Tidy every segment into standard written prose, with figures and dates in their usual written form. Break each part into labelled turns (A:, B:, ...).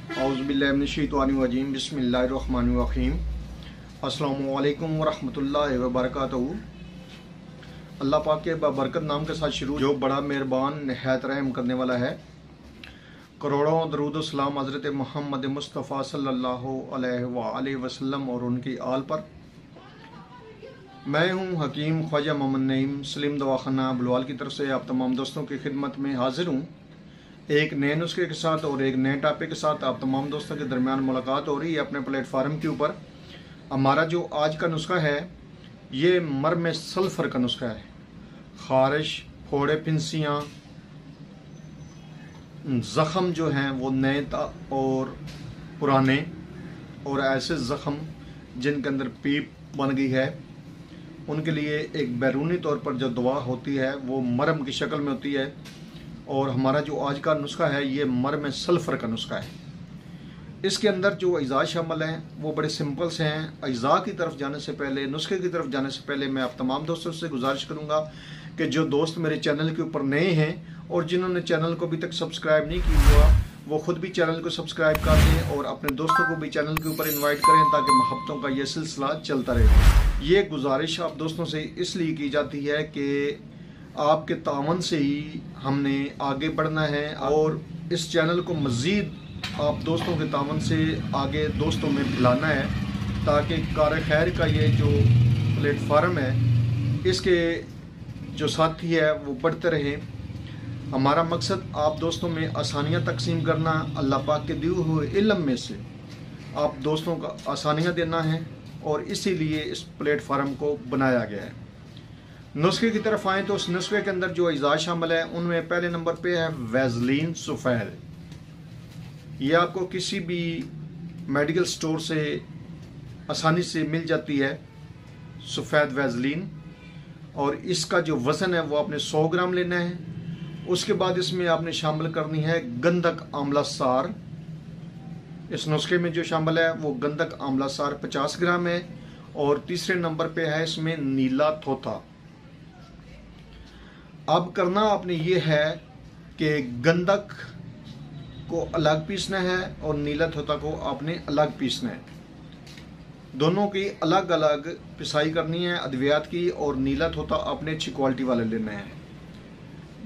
A: औज़ुबिल्लाहिमिनश्शैतानिर्रजीम बिस्मिल्लाहिर्रहमानिर्रहीम। अस्सलामु अलैकुम वरहमतुल्लाहि वबरकातुहू। अल्लाह पाक के बरकत नाम के साथ शुरू, जो बड़ा मेहरबान निहायत रहम करने वाला है। करोड़ों दरूद सलाम हज़रत मोहम्मद मुस्तफ़ा सल्लल्लाहु अलैहि वसल्लम और उनकी आल पर। मैं हूँ हकीम ख्वाजा मोहम्मद नईम सलीम दवाखाना बुलवाल की तरफ से आप तमाम दोस्तों की खिदमत में हाजिर हूँ, एक नए नुस्खे के साथ और एक नए टॉपिक के साथ। आप तमाम दोस्तों के दरमियान मुलाकात हो रही है अपने प्लेटफार्म के ऊपर। हमारा जो आज का नुस्खा है ये मरम सल्फर का नुस्खा है। खारिश, फोड़े, फिंसियाँ, ज़ख़म जो हैं वो नए और पुराने, और ऐसे ज़ख़म जिनके अंदर पीप बन गई है, उनके लिए एक बैरूनी तौर पर जो दवा होती है वो मरम की शक्ल में होती है। और हमारा जो आज का नुस्खा है ये मरम सल्फ़र का नुस्खा है। इसके अंदर जो अज़ा शामिल हैं वो बड़े सिंपल से हैं। अज़ा की तरफ जाने से पहले, नुस्खे की तरफ जाने से पहले मैं आप तमाम दोस्तों से गुजारिश करूंगा कि जो दोस्त मेरे चैनल के ऊपर नए हैं और जिन्होंने चैनल को अभी तक सब्सक्राइब नहीं किया हुआ, वो खुद भी चैनल को सब्सक्राइब कर दें और अपने दोस्तों को भी चैनल के ऊपर इन्वाइट करें ताकि मोहब्बतों का ये सिलसिला चलता रहे। ये गुजारिश आप दोस्तों से इसलिए की जाती है कि आपके तावन से ही हमने आगे बढ़ना है और इस चैनल को मज़ीद आप दोस्तों के तावन से आगे दोस्तों में फैलाना है, ताकि कार खैर का ये जो प्लेटफार्म है इसके जो साथी है वो बढ़ते रहें। हमारा मकसद आप दोस्तों में आसानियाँ तकसीम करना, अल्लाह पाक के दिए हुए इल्म में से आप दोस्तों को आसानियाँ देना है, और इसीलिए इस प्लेटफार्म को बनाया गया है। नुस्खे की तरफ आएँ तो उस नुस्खे के अंदर जो अज़ा शामिल है उनमें पहले नंबर पे है वैज़लीन सफ़ेद। ये आपको किसी भी मेडिकल स्टोर से आसानी से मिल जाती है, सफ़ेद वैज़लीन। और इसका जो वज़न है वो आपने 100 ग्राम लेना है। उसके बाद इसमें आपने शामिल करनी है गंधक आंवला सार। इस नुस्खे में जो शामिल है वो गंधक आंवला सार 50 ग्राम है। और तीसरे नंबर पे है इसमें नीला थोथा। अब करना आपने ये है कि गंधक को अलग पीसना है और नीला थोथा को आपने अलग पीसना है। दोनों की अलग अलग पिसाई करनी है अद्वियात की, और नीला थोथा आपने अच्छी क्वालिटी वाले लेना है।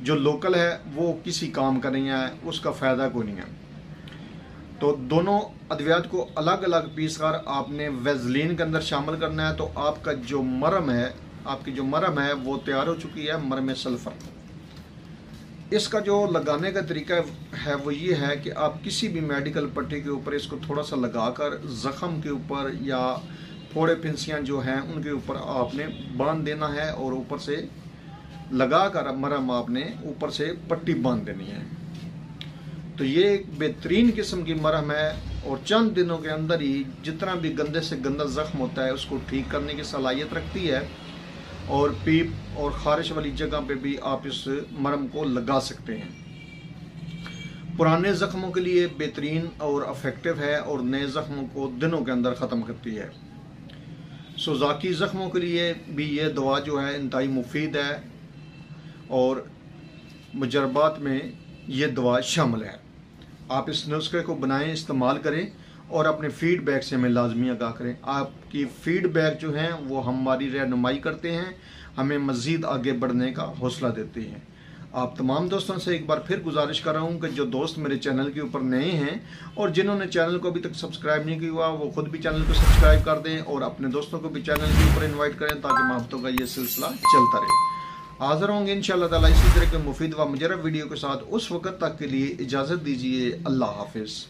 A: जो लोकल है वो किसी काम का नहीं है, उसका फ़ायदा कोई नहीं है। तो दोनों अद्वियात को अलग अलग पीस कर आपने वैज़लीन के अंदर शामिल करना है। तो आपका जो मरम है, आपकी जो मरम है वो तैयार हो चुकी है, मरम सल्फ़र। इसका जो लगाने का तरीका है वो ये है कि आप किसी भी मेडिकल पट्टी के ऊपर इसको थोड़ा सा लगाकर ज़ख़म के ऊपर या फोड़े फिंसियाँ जो हैं उनके ऊपर आपने बांध देना है, और ऊपर से लगाकर मरम आपने ऊपर से पट्टी बांध देनी है। तो ये एक बेहतरीन किस्म की मरहम है, और चंद दिनों के अंदर ही जितना भी गंदे से गंदा ज़ख्म होता है उसको ठीक करने की सलाहियत रखती है। और पीप और खारिश वाली जगह पे भी आप इस मरहम को लगा सकते हैं। पुराने ज़ख्मों के लिए बेहतरीन और अफेक्टिव है, और नए ज़ख्मों को दिनों के अंदर ख़त्म करती है। सोज़ाकी ज़ख्मों के लिए भी ये दवा जो है इंतहाई मुफीद है, और मुजरबात में ये दवा शामिल है। आप इस नुस्खे को बनाएं, इस्तेमाल करें, और अपने फीडबैक से हमें लाजमी आगाह करें। आपकी फ़ीडबैक जो हैं वो हमारी रहनुमाई करते हैं, हमें मज़ीद आगे बढ़ने का हौसला देते हैं। आप तमाम दोस्तों से एक बार फिर गुजारिश कर रहा हूँ कि जो दोस्त मेरे चैनल के ऊपर नए हैं और जिन्होंने चैनल को अभी तक सब्सक्राइब नहीं किया हुआ, वो खुद भी चैनल को सब्सक्राइब कर दें और अपने दोस्तों को भी चैनल के ऊपर इन्वाइट करें, ताकि मोहब्बतों का ये सिलसिला चलता रहे। हाज़िर होंगे इंशाअल्लाह ताला इसी तरह के मुफीद व मुजरब वीडियो के साथ। उस वक़्त तक के लिए इजाज़त दीजिए। अल्लाह हाफ़िज़।